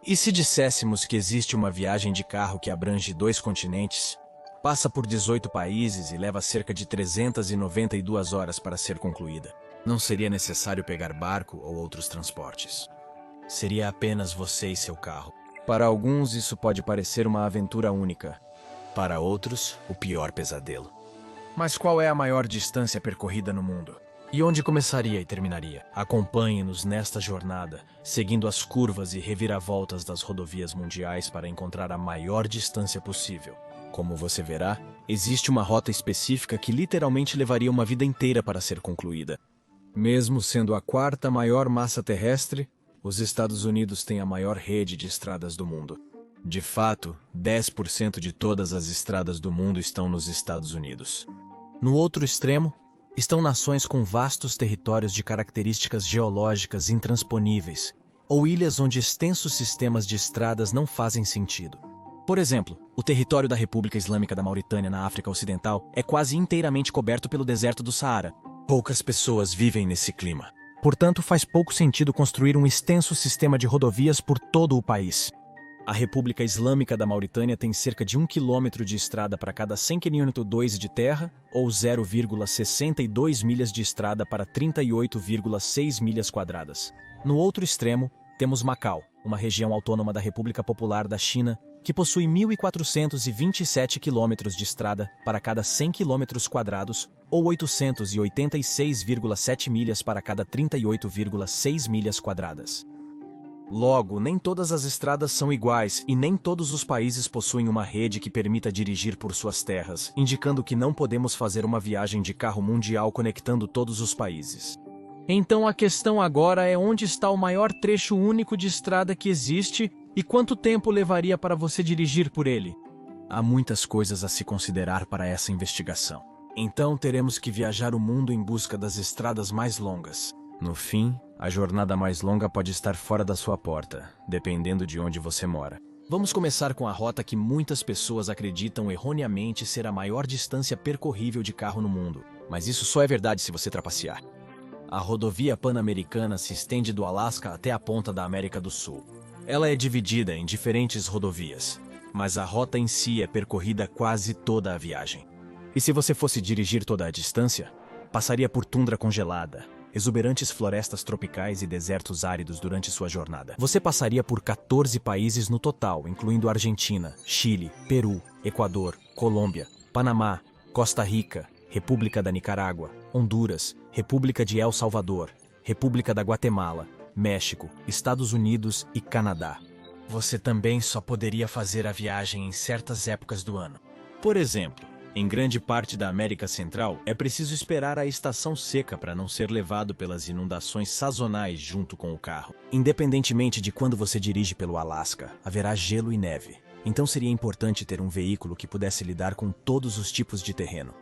E se disséssemos que existe uma viagem de carro que abrange 2 continentes, passa por 18 países e leva cerca de 392 horas para ser concluída? Não seria necessário pegar barco ou outros transportes. Seria apenas você e seu carro. Para alguns, isso pode parecer uma aventura única. Para outros, o pior pesadelo. Mas qual é a maior distância percorrida no mundo? E onde começaria e terminaria? Acompanhe-nos nesta jornada, seguindo as curvas e reviravoltas das rodovias mundiais para encontrar a maior distância possível. Como você verá, existe uma rota específica que literalmente levaria uma vida inteira para ser concluída. Mesmo sendo a 4ª maior massa terrestre, os Estados Unidos têm a maior rede de estradas do mundo. De fato, 10% de todas as estradas do mundo estão nos Estados Unidos. No outro extremo, estão nações com vastos territórios de características geológicas intransponíveis, ou ilhas onde extensos sistemas de estradas não fazem sentido. Por exemplo, o território da República Islâmica da Mauritânia na África Ocidental é quase inteiramente coberto pelo deserto do Saara. Poucas pessoas vivem nesse clima. Portanto, faz pouco sentido construir um extenso sistema de rodovias por todo o país. A República Islâmica da Mauritânia tem cerca de 1 quilômetro de estrada para cada 100 km² de terra, ou 0,62 milhas de estrada para 38,6 milhas quadradas. No outro extremo, temos Macau, uma região autônoma da República Popular da China, que possui 1.427 quilômetros de estrada para cada 100 km², ou 886,7 milhas para cada 38,6 milhas quadradas. Logo, nem todas as estradas são iguais e nem todos os países possuem uma rede que permita dirigir por suas terras, indicando que não podemos fazer uma viagem de carro mundial conectando todos os países. Então a questão agora é onde está o maior trecho único de estrada que existe e quanto tempo levaria para você dirigir por ele? Há muitas coisas a se considerar para essa investigação. Então teremos que viajar o mundo em busca das estradas mais longas. No fim, a jornada mais longa pode estar fora da sua porta, dependendo de onde você mora. Vamos começar com a rota que muitas pessoas acreditam erroneamente ser a maior distância percorrível de carro no mundo, mas isso só é verdade se você trapacear. A rodovia Pan-Americana se estende do Alasca até a ponta da América do Sul. Ela é dividida em diferentes rodovias, mas a rota em si é percorrida quase toda a viagem. E se você fosse dirigir toda a distância, passaria por tundra congelada, exuberantes florestas tropicais e desertos áridos durante sua jornada. Você passaria por 14 países no total, incluindo Argentina, Chile, Peru, Equador, Colômbia, Panamá, Costa Rica, República da Nicarágua, Honduras, República de El Salvador, República da Guatemala, México, Estados Unidos e Canadá. Você também só poderia fazer a viagem em certas épocas do ano. Por exemplo, em grande parte da América Central, é preciso esperar a estação seca para não ser levado pelas inundações sazonais junto com o carro. Independentemente de quando você dirige pelo Alasca, haverá gelo e neve. Então seria importante ter um veículo que pudesse lidar com todos os tipos de terreno.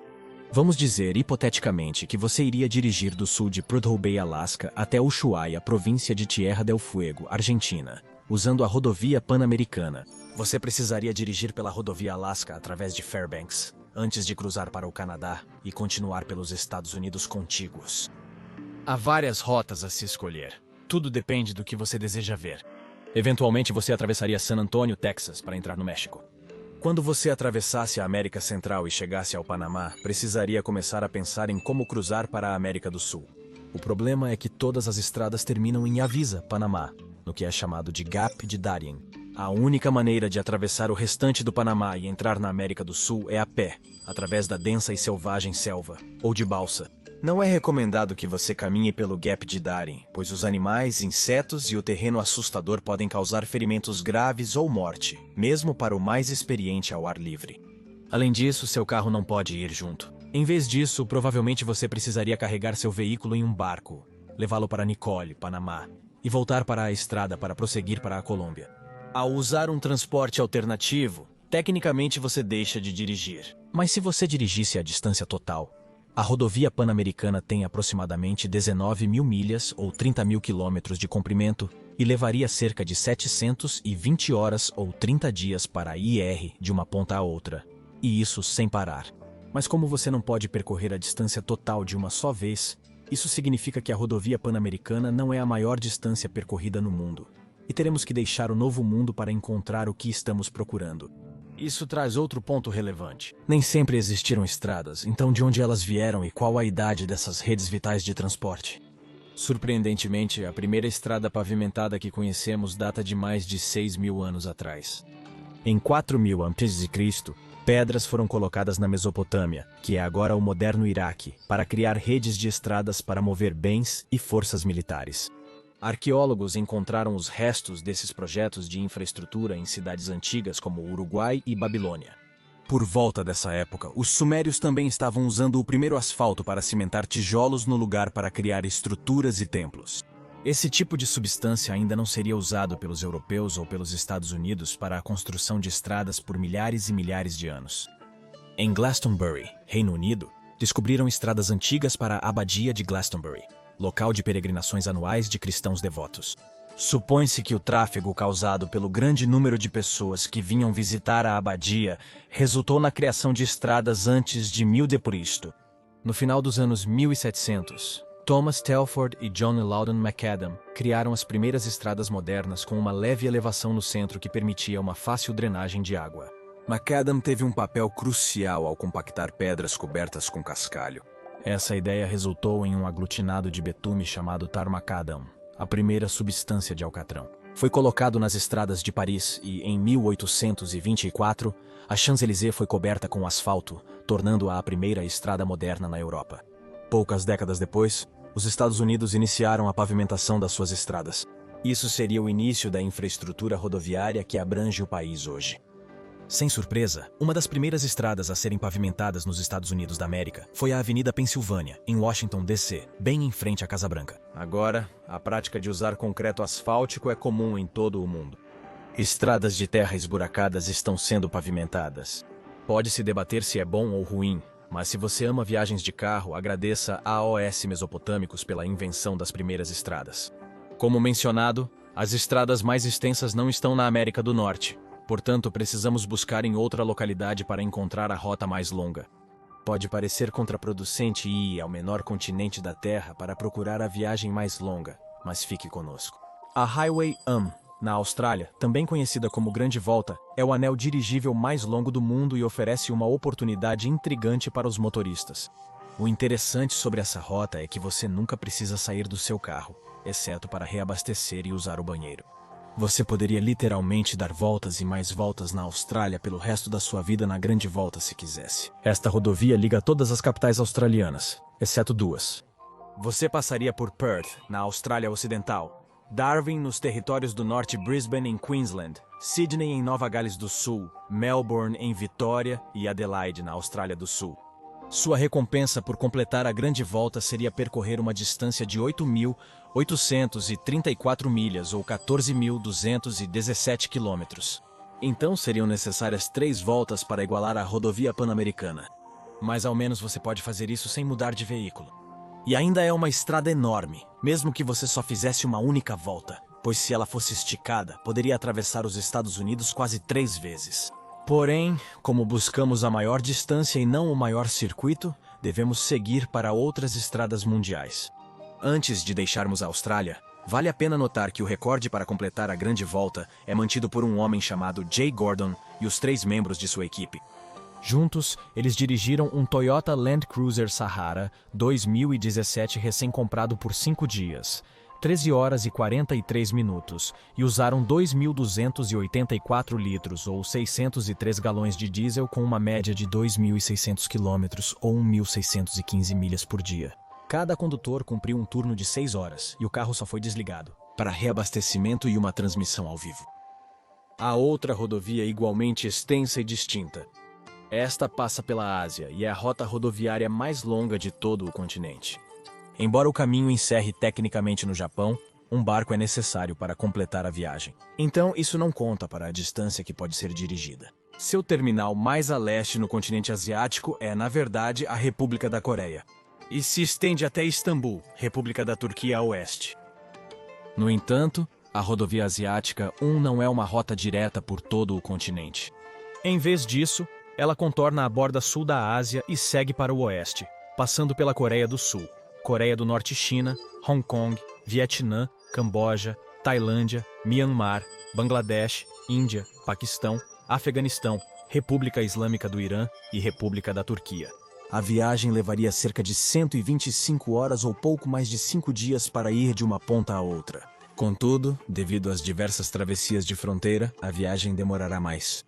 Vamos dizer, hipoteticamente, que você iria dirigir do sul de Prudhoe Bay, Alasca, até Ushuaia, província de Tierra del Fuego, Argentina, usando a rodovia Pan-Americana. Você precisaria dirigir pela rodovia Alasca através de Fairbanks, antes de cruzar para o Canadá e continuar pelos Estados Unidos contíguos. Há várias rotas a se escolher. Tudo depende do que você deseja ver. Eventualmente você atravessaria San Antonio, Texas, para entrar no México. Quando você atravessasse a América Central e chegasse ao Panamá, precisaria começar a pensar em como cruzar para a América do Sul. O problema é que todas as estradas terminam em Avisa, Panamá, no que é chamado de Gap de Darien. A única maneira de atravessar o restante do Panamá e entrar na América do Sul é a pé, através da densa e selvagem selva, ou de balsa. Não é recomendado que você caminhe pelo Gap de Darien, pois os animais, insetos e o terreno assustador podem causar ferimentos graves ou morte, mesmo para o mais experiente ao ar livre. Além disso, seu carro não pode ir junto. Em vez disso, provavelmente você precisaria carregar seu veículo em um barco, levá-lo para Nicole, Panamá, e voltar para a estrada para prosseguir para a Colômbia. Ao usar um transporte alternativo, tecnicamente você deixa de dirigir. Mas se você dirigisse a distância total, a rodovia Pan-Americana tem aproximadamente 19 mil milhas ou 30 mil quilômetros de comprimento e levaria cerca de 720 horas ou 30 dias para ir de uma ponta a outra, e isso sem parar. Mas como você não pode percorrer a distância total de uma só vez, isso significa que a rodovia Pan-Americana não é a maior distância percorrida no mundo. e teremos que deixar o novo mundo para encontrar o que estamos procurando. Isso traz outro ponto relevante. Nem sempre existiram estradas, então de onde elas vieram e qual a idade dessas redes vitais de transporte? Surpreendentemente, a primeira estrada pavimentada que conhecemos data de mais de 6.000 anos atrás. Em 4.000 a.C., pedras foram colocadas na Mesopotâmia, que é agora o moderno Iraque, para criar redes de estradas para mover bens e forças militares. Arqueólogos encontraram os restos desses projetos de infraestrutura em cidades antigas como Uruguai e Babilônia. Por volta dessa época, os sumérios também estavam usando o primeiro asfalto para cimentar tijolos no lugar para criar estruturas e templos. Esse tipo de substância ainda não seria usado pelos europeus ou pelos Estados Unidos para a construção de estradas por milhares e milhares de anos. Em Glastonbury, Reino Unido, descobriram estradas antigas para a Abadia de Glastonbury, local de peregrinações anuais de cristãos devotos. Supõe-se que o tráfego causado pelo grande número de pessoas que vinham visitar a abadia resultou na criação de estradas antes de 1000 d.C. No final dos anos 1700, Thomas Telford e John Loudon McAdam criaram as primeiras estradas modernas com uma leve elevação no centro que permitia uma fácil drenagem de água. McAdam teve um papel crucial ao compactar pedras cobertas com cascalho. Essa ideia resultou em um aglutinado de betume chamado tar macadam, a primeira substância de alcatrão. Foi colocado nas estradas de Paris e, em 1824, a Champs-Élysées foi coberta com asfalto, tornando-a a primeira estrada moderna na Europa. Poucas décadas depois, os Estados Unidos iniciaram a pavimentação das suas estradas. Isso seria o início da infraestrutura rodoviária que abrange o país hoje. Sem surpresa, uma das primeiras estradas a serem pavimentadas nos Estados Unidos da América foi a Avenida Pensilvânia, em Washington, D.C., bem em frente à Casa Branca. Agora, a prática de usar concreto asfáltico é comum em todo o mundo. Estradas de terra esburacadas estão sendo pavimentadas. Pode-se debater se é bom ou ruim, mas se você ama viagens de carro, agradeça a AOS Mesopotâmicos pela invenção das primeiras estradas. Como mencionado, as estradas mais extensas não estão na América do Norte. Portanto, precisamos buscar em outra localidade para encontrar a rota mais longa. Pode parecer contraproducente ir ao menor continente da Terra para procurar a viagem mais longa, mas fique conosco. A Highway na Austrália, também conhecida como Grande Volta, é o anel dirigível mais longo do mundo e oferece uma oportunidade intrigante para os motoristas. O interessante sobre essa rota é que você nunca precisa sair do seu carro, exceto para reabastecer e usar o banheiro. Você poderia literalmente dar voltas e mais voltas na Austrália pelo resto da sua vida na Grande Volta se quisesse. Esta rodovia liga todas as capitais australianas, exceto duas. Você passaria por Perth, na Austrália Ocidental, Darwin, nos territórios do norte, Brisbane, em Queensland, Sydney, em Nova Gales do Sul, Melbourne, em Vitória e Adelaide, na Austrália do Sul. Sua recompensa por completar a Grande Volta seria percorrer uma distância de 8.834 milhas ou 14.217 quilômetros. Então seriam necessárias 3 voltas para igualar a rodovia pan-americana. Mas ao menos você pode fazer isso sem mudar de veículo. E ainda é uma estrada enorme, mesmo que você só fizesse uma única volta, pois se ela fosse esticada, poderia atravessar os Estados Unidos quase 3 vezes. Porém, como buscamos a maior distância e não o maior circuito, devemos seguir para outras estradas mundiais. Antes de deixarmos a Austrália, vale a pena notar que o recorde para completar a Grande Volta é mantido por um homem chamado Jay Gordon e os 3 membros de sua equipe. Juntos, eles dirigiram um Toyota Land Cruiser Sahara 2017 recém-comprado por 5 dias, 13 horas e 43 minutos, e usaram 2.284 litros ou 603 galões de diesel com uma média de 2.600 quilômetros ou 1.615 milhas por dia. Cada condutor cumpriu um turno de 6 horas e o carro só foi desligado, para reabastecimento e uma transmissão ao vivo. Há outra rodovia igualmente extensa e distinta. Esta passa pela Ásia e é a rota rodoviária mais longa de todo o continente. Embora o caminho encerre tecnicamente no Japão, um barco é necessário para completar a viagem. Então, isso não conta para a distância que pode ser dirigida. Seu terminal mais a leste no continente asiático é, na verdade, a República da Coreia. E se estende até Istambul, República da Turquia a oeste. No entanto, a rodovia asiática não é uma rota direta por todo o continente. Em vez disso, ela contorna a borda sul da Ásia e segue para o oeste, passando pela Coreia do Sul, Coreia do Norte, China, Hong Kong, Vietnã, Camboja, Tailândia, Myanmar, Bangladesh, Índia, Paquistão, Afeganistão, República Islâmica do Irã e República da Turquia. A viagem levaria cerca de 125 horas ou pouco mais de 5 dias para ir de uma ponta a outra. Contudo, devido às diversas travessias de fronteira, a viagem demorará mais.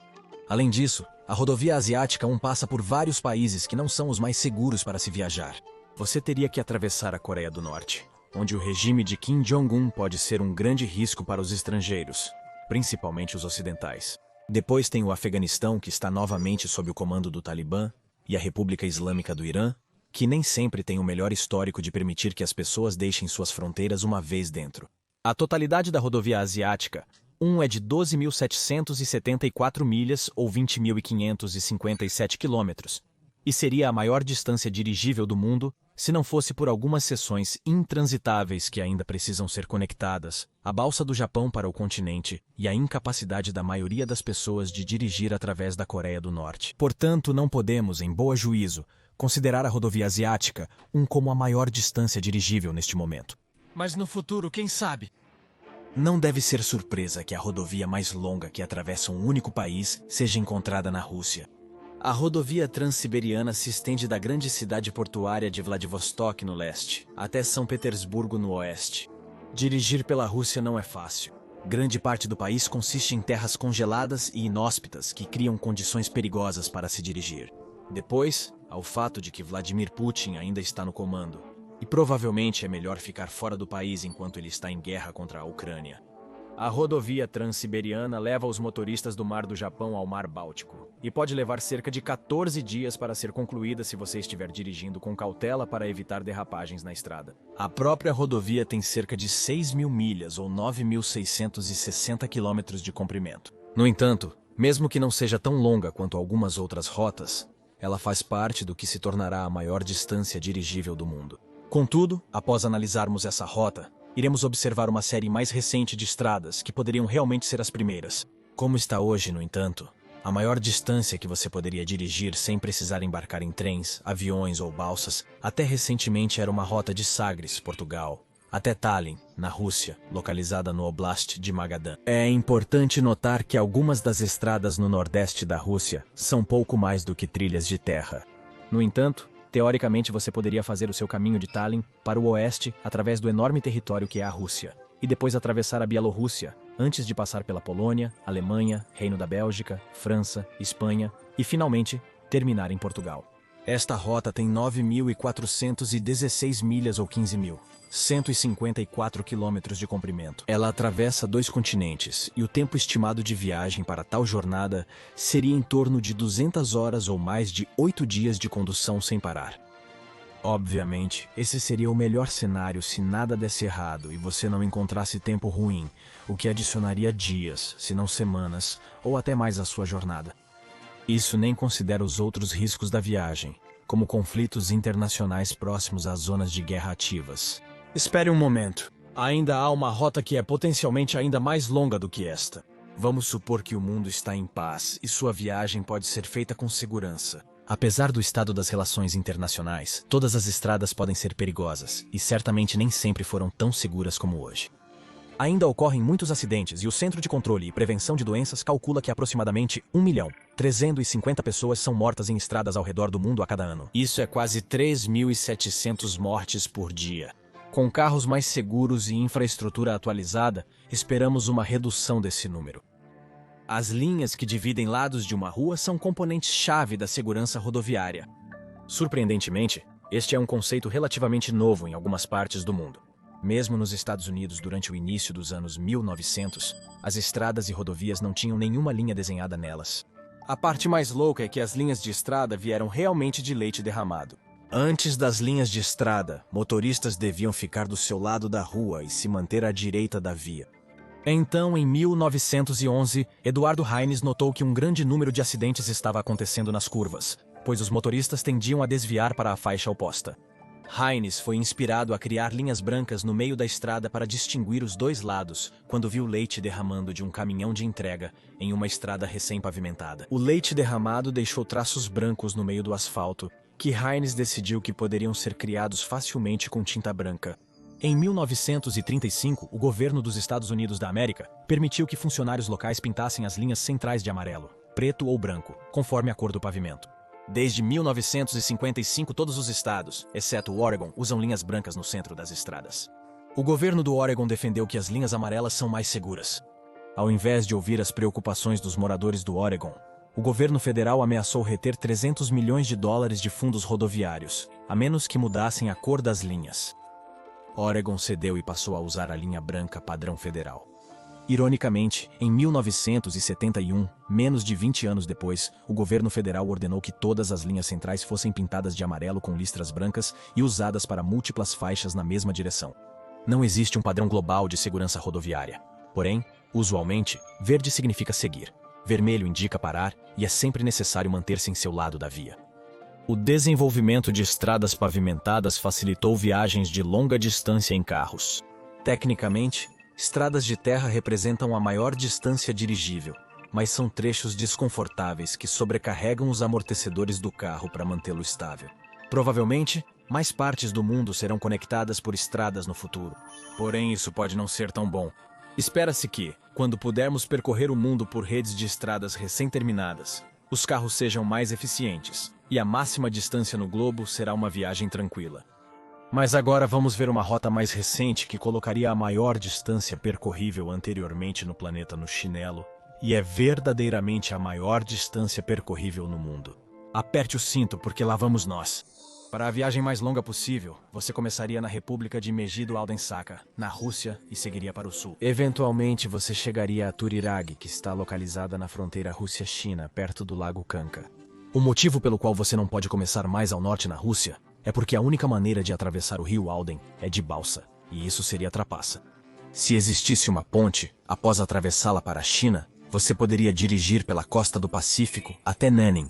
Além disso, a rodovia asiática 1 passa por vários países que não são os mais seguros para se viajar. Você teria que atravessar a Coreia do Norte, onde o regime de Kim Jong-un pode ser um grande risco para os estrangeiros, principalmente os ocidentais. Depois tem o Afeganistão, que está novamente sob o comando do Talibã, e a República Islâmica do Irã, que nem sempre tem o melhor histórico de permitir que as pessoas deixem suas fronteiras uma vez dentro. A totalidade da rodovia asiática 1 é de 12.774 milhas ou 20.557 quilômetros, e seria a maior distância dirigível do mundo se não fosse por algumas seções intransitáveis que ainda precisam ser conectadas, a balsa do Japão para o continente e a incapacidade da maioria das pessoas de dirigir através da Coreia do Norte. Portanto, não podemos, em bom juízo, considerar a rodovia asiática 1 como a maior distância dirigível neste momento. Mas no futuro, quem sabe? Não deve ser surpresa que a rodovia mais longa que atravessa um único país seja encontrada na Rússia. A rodovia Transiberiana se estende da grande cidade portuária de Vladivostok, no leste, até São Petersburgo, no oeste. Dirigir pela Rússia não é fácil. Grande parte do país consiste em terras congeladas e inóspitas que criam condições perigosas para se dirigir. Depois, há o fato de que Vladimir Putin ainda está no comando, e provavelmente é melhor ficar fora do país enquanto ele está em guerra contra a Ucrânia. A rodovia Transiberiana leva os motoristas do Mar do Japão ao Mar Báltico, e pode levar cerca de 14 dias para ser concluída se você estiver dirigindo com cautela para evitar derrapagens na estrada. A própria rodovia tem cerca de 6.000 milhas ou 9.660 quilômetros de comprimento. No entanto, mesmo que não seja tão longa quanto algumas outras rotas, ela faz parte do que se tornará a maior distância dirigível do mundo. Contudo, após analisarmos essa rota, iremos observar uma série mais recente de estradas que poderiam realmente ser as primeiras. Como está hoje, no entanto, a maior distância que você poderia dirigir sem precisar embarcar em trens, aviões ou balsas, até recentemente era uma rota de Sagres, Portugal, até Tallinn, na Rússia, localizada no Oblast de Magadan. É importante notar que algumas das estradas no nordeste da Rússia são pouco mais do que trilhas de terra. No entanto, teoricamente, você poderia fazer o seu caminho de Tallinn para o oeste através do enorme território que é a Rússia, e depois atravessar a Bielorrússia, antes de passar pela Polônia, Alemanha, Reino da Bélgica, França, Espanha e, finalmente, terminar em Portugal. Esta rota tem 9.416 milhas ou 15.154 quilômetros de comprimento. Ela atravessa 2 continentes e o tempo estimado de viagem para tal jornada seria em torno de 200 horas ou mais de 8 dias de condução sem parar. Obviamente, esse seria o melhor cenário se nada desse errado e você não encontrasse tempo ruim, o que adicionaria dias, se não semanas, ou até mais à sua jornada. Isso nem considera os outros riscos da viagem, como conflitos internacionais próximos às zonas de guerra ativas. Espere um momento. Ainda há uma rota que é potencialmente ainda mais longa do que esta. Vamos supor que o mundo está em paz e sua viagem pode ser feita com segurança. Apesar do estado das relações internacionais, todas as estradas podem ser perigosas e certamente nem sempre foram tão seguras como hoje. Ainda ocorrem muitos acidentes e o Centro de Controle e Prevenção de Doenças calcula que aproximadamente 1.350.000 pessoas são mortas em estradas ao redor do mundo a cada ano. Isso é quase 3.700 mortes por dia. Com carros mais seguros e infraestrutura atualizada, esperamos uma redução desse número. As linhas que dividem lados de uma rua são componentes-chave da segurança rodoviária. Surpreendentemente, este é um conceito relativamente novo em algumas partes do mundo. Mesmo nos Estados Unidos, durante o início dos anos 1900, as estradas e rodovias não tinham nenhuma linha desenhada nelas. A parte mais louca é que as linhas de estrada vieram realmente de leite derramado. Antes das linhas de estrada, motoristas deviam ficar do seu lado da rua e se manter à direita da via. Então, em 1911, Eduardo Reines notou que um grande número de acidentes estava acontecendo nas curvas, pois os motoristas tendiam a desviar para a faixa oposta. Reines foi inspirado a criar linhas brancas no meio da estrada para distinguir os dois lados, quando viu leite derramando de um caminhão de entrega em uma estrada recém-pavimentada. O leite derramado deixou traços brancos no meio do asfalto, que Reines decidiu que poderiam ser criados facilmente com tinta branca. Em 1935, o governo dos Estados Unidos da América permitiu que funcionários locais pintassem as linhas centrais de amarelo, preto ou branco, conforme a cor do pavimento. Desde 1955, todos os estados, exceto o Oregon, usam linhas brancas no centro das estradas. O governo do Oregon defendeu que as linhas amarelas são mais seguras. Ao invés de ouvir as preocupações dos moradores do Oregon, o governo federal ameaçou reter 300 milhões de dólares de fundos rodoviários, a menos que mudassem a cor das linhas. Oregon cedeu e passou a usar a linha branca padrão federal. Ironicamente, em 1971, menos de 20 anos depois, o governo federal ordenou que todas as linhas centrais fossem pintadas de amarelo com listras brancas e usadas para múltiplas faixas na mesma direção. Não existe um padrão global de segurança rodoviária. Porém, usualmente, verde significa seguir, vermelho indica parar e é sempre necessário manter-se em seu lado da via. O desenvolvimento de estradas pavimentadas facilitou viagens de longa distância em carros. Tecnicamente, estradas de terra representam a maior distância dirigível, mas são trechos desconfortáveis que sobrecarregam os amortecedores do carro para mantê-lo estável. Provavelmente, mais partes do mundo serão conectadas por estradas no futuro. Porém, isso pode não ser tão bom. Espera-se que, quando pudermos percorrer o mundo por redes de estradas recém-terminadas, os carros sejam mais eficientes, e a máxima distância no globo será uma viagem tranquila. Mas agora vamos ver uma rota mais recente que colocaria a maior distância percorrível anteriormente no planeta no chinelo, e é verdadeiramente a maior distância percorrível no mundo. Aperte o cinto porque lá vamos nós. Para a viagem mais longa possível, você começaria na República de Megido-Aldensaca, na Rússia, e seguiria para o sul. Eventualmente, você chegaria a Turirag, que está localizada na fronteira Rússia-China, perto do Lago Kanka. O motivo pelo qual você não pode começar mais ao norte na Rússia é porque a única maneira de atravessar o rio Alden é de balsa, e isso seria trapaça. Se existisse uma ponte, após atravessá-la para a China, você poderia dirigir pela costa do Pacífico até Nanning.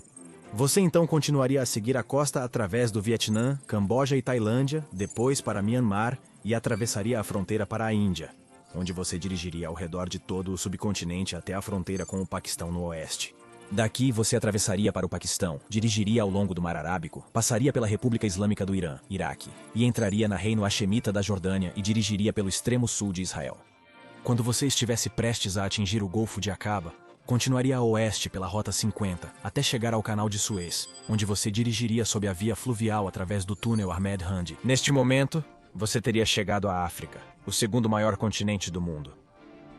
Você então continuaria a seguir a costa através do Vietnã, Camboja e Tailândia, depois para Myanmar e atravessaria a fronteira para a Índia, onde você dirigiria ao redor de todo o subcontinente até a fronteira com o Paquistão no oeste. Daqui você atravessaria para o Paquistão, dirigiria ao longo do Mar Arábico, passaria pela República Islâmica do Irã, Iraque, e entraria na Reino Hashemita da Jordânia e dirigiria pelo extremo sul de Israel. Quando você estivesse prestes a atingir o Golfo de Aqaba, continuaria a oeste pela Rota 50, até chegar ao Canal de Suez, onde você dirigiria sob a via fluvial através do túnel Ahmed Handi. Neste momento, você teria chegado à África, o segundo maior continente do mundo.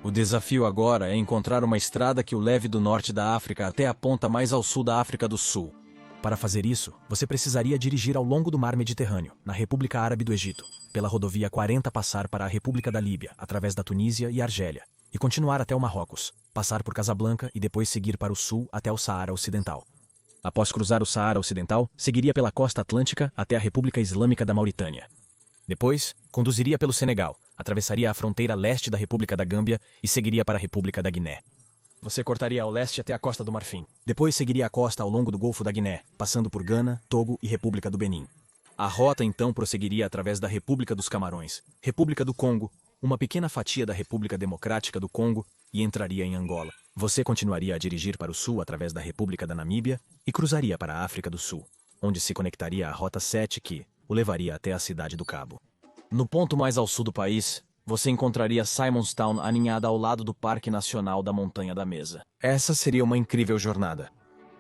O desafio agora é encontrar uma estrada que o leve do norte da África até a ponta mais ao sul da África do Sul. Para fazer isso, você precisaria dirigir ao longo do Mar Mediterrâneo, na República Árabe do Egito, pela rodovia 40 passar para a República da Líbia, através da Tunísia e Argélia, e continuar até o Marrocos, passar por Casablanca e depois seguir para o sul até o Saara Ocidental. Após cruzar o Saara Ocidental, seguiria pela costa atlântica até a República Islâmica da Mauritânia. Depois, conduziria pelo Senegal, atravessaria a fronteira leste da República da Gâmbia e seguiria para a República da Guiné. Você cortaria ao leste até a Costa do Marfim. Depois seguiria a costa ao longo do Golfo da Guiné, passando por Gana, Togo e República do Benin. A rota então prosseguiria através da República dos Camarões, República do Congo, uma pequena fatia da República Democrática do Congo e entraria em Angola. Você continuaria a dirigir para o sul através da República da Namíbia e cruzaria para a África do Sul, onde se conectaria à Rota 7 que o levaria até a Cidade do Cabo. No ponto mais ao sul do país, você encontraria Simonstown aninhada ao lado do Parque Nacional da Montanha da Mesa. Essa seria uma incrível jornada.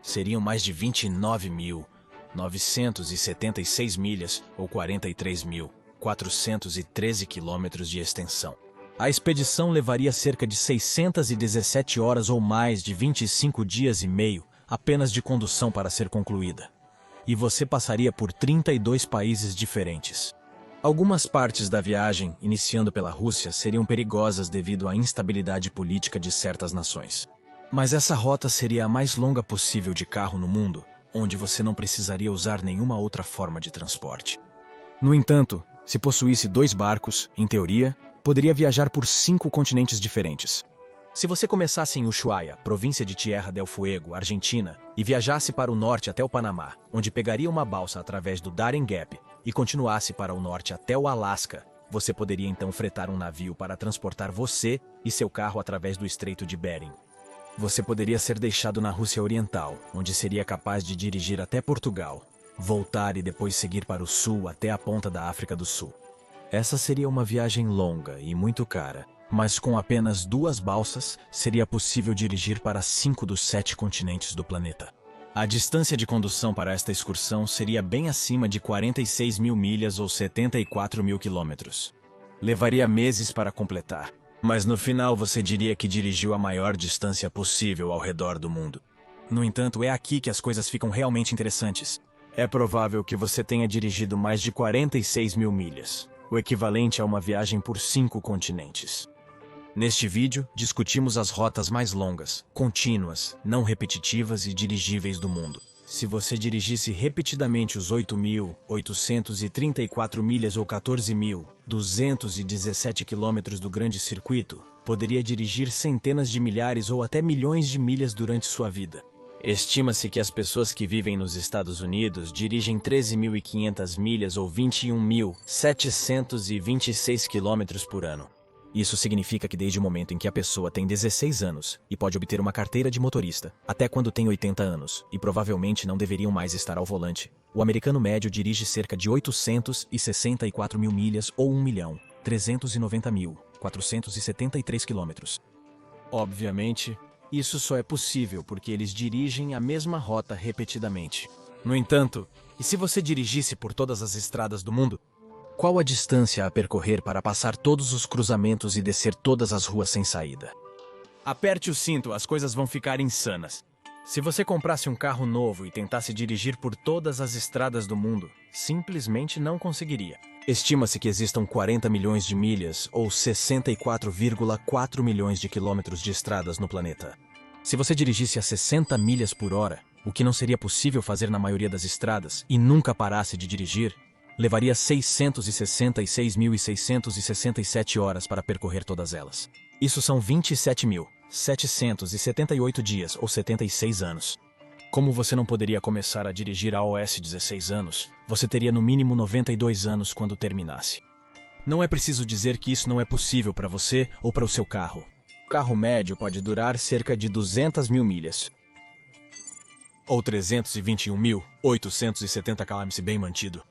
Seriam mais de 29.976 milhas ou 43.413 quilômetros de extensão. A expedição levaria cerca de 617 horas ou mais de 25 dias e meio apenas de condução para ser concluída. E você passaria por 32 países diferentes. Algumas partes da viagem, iniciando pela Rússia, seriam perigosas devido à instabilidade política de certas nações. Mas essa rota seria a mais longa possível de carro no mundo, onde você não precisaria usar nenhuma outra forma de transporte. No entanto, se possuísse 2 barcos, em teoria, poderia viajar por 5 continentes diferentes. Se você começasse em Ushuaia, província de Tierra del Fuego, Argentina, e viajasse para o norte até o Panamá, onde pegaria uma balsa através do Darien Gap, e continuasse para o norte até o Alasca, você poderia então fretar um navio para transportar você e seu carro através do Estreito de Bering. Você poderia ser deixado na Rússia Oriental, onde seria capaz de dirigir até Portugal, voltar e depois seguir para o sul até a ponta da África do Sul. Essa seria uma viagem longa e muito cara, mas com apenas 2 balsas, seria possível dirigir para 5 dos 7 continentes do planeta. A distância de condução para esta excursão seria bem acima de 46 mil milhas ou 74 mil quilômetros. Levaria meses para completar, mas no final você diria que dirigiu a maior distância possível ao redor do mundo. No entanto, é aqui que as coisas ficam realmente interessantes. É provável que você tenha dirigido mais de 46 mil milhas, o equivalente a uma viagem por 5 continentes. Neste vídeo, discutimos as rotas mais longas, contínuas, não repetitivas e dirigíveis do mundo. Se você dirigisse repetidamente os 8.834 milhas ou 14.217 quilômetros do grande circuito, poderia dirigir centenas de milhares ou até milhões de milhas durante sua vida. Estima-se que as pessoas que vivem nos Estados Unidos dirigem 13.500 milhas ou 21.726 quilômetros por ano. Isso significa que desde o momento em que a pessoa tem 16 anos e pode obter uma carteira de motorista, até quando tem 80 anos, e provavelmente não deveriam mais estar ao volante, o americano médio dirige cerca de 864 mil milhas ou 1.390.473 quilômetros. Obviamente, isso só é possível porque eles dirigem a mesma rota repetidamente. No entanto, e se você dirigisse por todas as estradas do mundo? Qual a distância a percorrer para passar todos os cruzamentos e descer todas as ruas sem saída? Aperte o cinto, as coisas vão ficar insanas. Se você comprasse um carro novo e tentasse dirigir por todas as estradas do mundo, simplesmente não conseguiria. Estima-se que existam 40 milhões de milhas ou 64,4 milhões de quilômetros de estradas no planeta. Se você dirigisse a 60 milhas por hora, o que não seria possível fazer na maioria das estradas, e nunca parasse de dirigir, levaria 666.667 horas para percorrer todas elas. Isso são 27.778 dias ou 76 anos. Como você não poderia começar a dirigir aos 16 anos, você teria no mínimo 92 anos quando terminasse. Não é preciso dizer que isso não é possível para você ou para o seu carro. O carro médio pode durar cerca de 200 mil milhas, ou 321.870 km se bem mantido.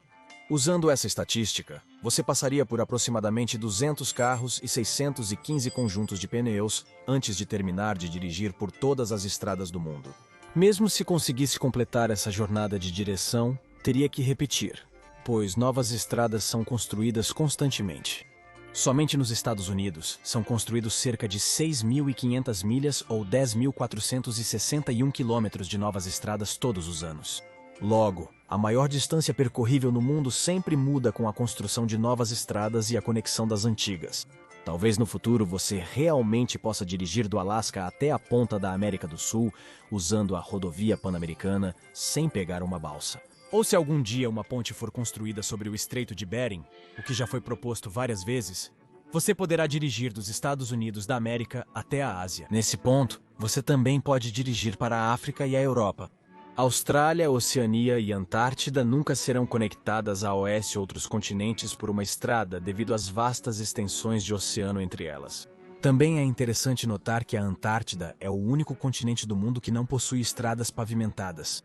Usando essa estatística, você passaria por aproximadamente 200 carros e 615 conjuntos de pneus antes de terminar de dirigir por todas as estradas do mundo. Mesmo se conseguisse completar essa jornada de direção, teria que repetir, pois novas estradas são construídas constantemente. Somente nos Estados Unidos, são construídos cerca de 6.500 milhas ou 10.461 quilômetros de novas estradas todos os anos. Logo, a maior distância percorrível no mundo sempre muda com a construção de novas estradas e a conexão das antigas. Talvez no futuro você realmente possa dirigir do Alasca até a ponta da América do Sul, usando a rodovia Pan-Americana, sem pegar uma balsa. Ou se algum dia uma ponte for construída sobre o Estreito de Bering, o que já foi proposto várias vezes, você poderá dirigir dos Estados Unidos da América até a Ásia. Nesse ponto, você também pode dirigir para a África e a Europa. Austrália, Oceania e Antártida nunca serão conectadas a oeste outros continentes por uma estrada devido às vastas extensões de oceano entre elas. Também é interessante notar que a Antártida é o único continente do mundo que não possui estradas pavimentadas.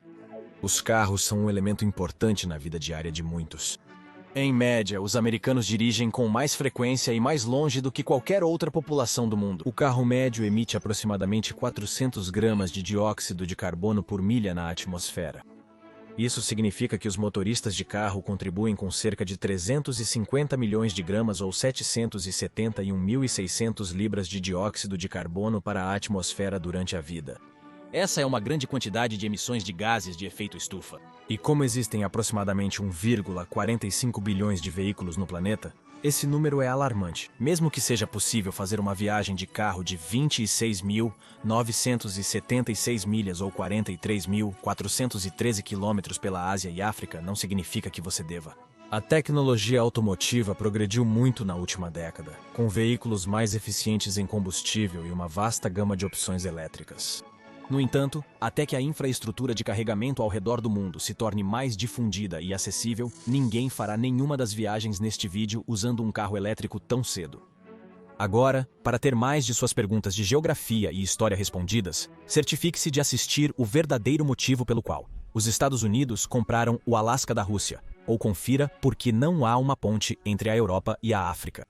Os carros são um elemento importante na vida diária de muitos. Em média, os americanos dirigem com mais frequência e mais longe do que qualquer outra população do mundo. O carro médio emite aproximadamente 400 gramas de dióxido de carbono por milha na atmosfera. Isso significa que os motoristas de carro contribuem com cerca de 350 milhões de gramas ou 771.600 libras de dióxido de carbono para a atmosfera durante a vida. Essa é uma grande quantidade de emissões de gases de efeito estufa. E como existem aproximadamente 1,45 bilhões de veículos no planeta, esse número é alarmante. Mesmo que seja possível fazer uma viagem de carro de 26.976 milhas ou 43.413 quilômetros pela Ásia e África, não significa que você deva. A tecnologia automotiva progrediu muito na última década, com veículos mais eficientes em combustível e uma vasta gama de opções elétricas. No entanto, até que a infraestrutura de carregamento ao redor do mundo se torne mais difundida e acessível, ninguém fará nenhuma das viagens neste vídeo usando um carro elétrico tão cedo. Agora, para ter mais de suas perguntas de geografia e história respondidas, certifique-se de assistir o verdadeiro motivo pelo qual os Estados Unidos compraram o Alasca da Rússia, ou confira por que não há uma ponte entre a Europa e a África.